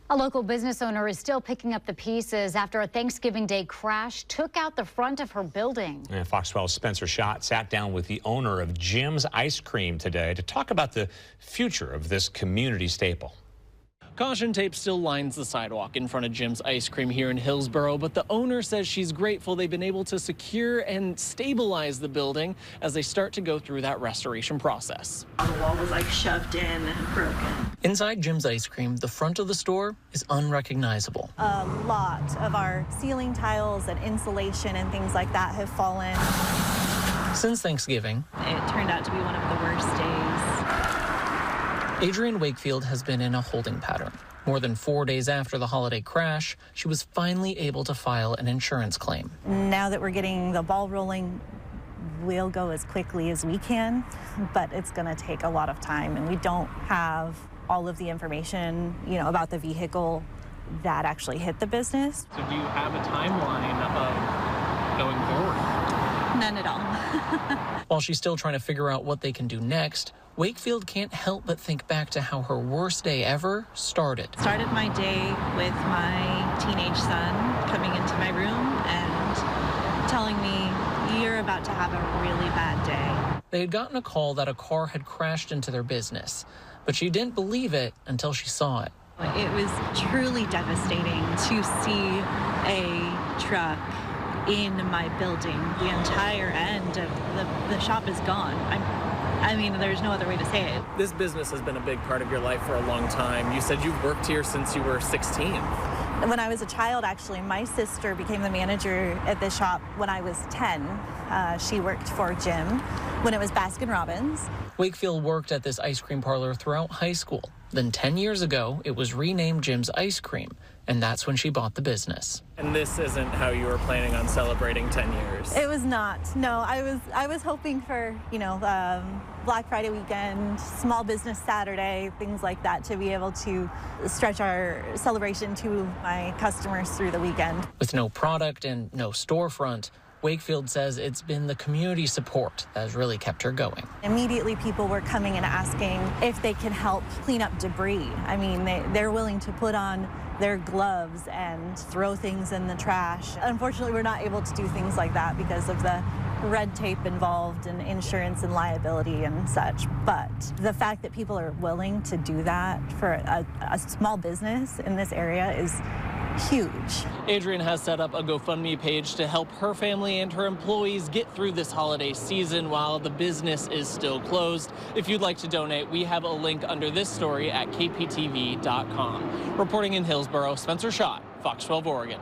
A local business owner is still picking up the pieces after a Thanksgiving Day crash took out the front of her building. And Fox 12's Spencer Schott sat down with the owner of Jim's Ice Cream today to talk about the future of this community staple. Caution tape still lines the sidewalk in front of Jim's Ice Cream here in Hillsboro, but the owner says she's grateful they've been able to secure and stabilize the building as they start to go through that restoration process. The wall was like shoved in and broken. Inside Jim's Ice Cream, the front of the store is unrecognizable. A lot of our ceiling tiles and insulation and things like that have fallen. Since Thanksgiving, It turned out to be one of the worst days. Adrienne Wakefield has been in a holding pattern. More than 4 days after the holiday crash, she was finally able to file an insurance claim. Now that we're getting the ball rolling, we'll go as quickly as we can, but it's going to take a lot of time, and we don't have all of the information, about the vehicle that actually hit the business. So do you have a timeline of going forward? None at all. While she's still trying to figure out what they can do next, Wakefield can't help but think back to how her worst day ever started. Started my day with my teenage son coming into my room and telling me, "You're about to have a really bad day." They had gotten a call that a car had crashed into their business, but she didn't believe it until she saw it. It was truly devastating to see a truck in my building. The entire end of the shop is gone. I mean, there's no other way to say it. This business has been a big part of your life for a long time. You said you've worked here since you were 16. When I was a child, actually, my sister became the manager at this shop when I was 10. She worked for Jim when it was Baskin-Robbins. Wakefield worked at this ice cream parlor throughout high school. Then 10 years ago, it was renamed Jim's Ice Cream, and that's when she bought the business. And this isn't how you were planning on celebrating 10 years? It was not. No, I was hoping for, Black Friday weekend, Small Business Saturday, things like that, to be able to stretch our celebration to my customers through the weekend. With no product and no storefront, Wakefield says it's been the community support that has really kept her going. Immediately, people were coming and asking if they can help clean up debris. I mean, they're willing to put on their gloves and throw things in the trash. Unfortunately, we're not able to do things like that because of the red tape involved in insurance and liability and such. But the fact that people are willing to do that for a small business in this area is huge. Adrienne has set up a GoFundMe page to help her family and her employees get through this holiday season while the business is still closed. If you'd like to donate, we have a link under this story at kptv.com. Reporting in Hillsboro, Spencer Schott, Fox 12 Oregon.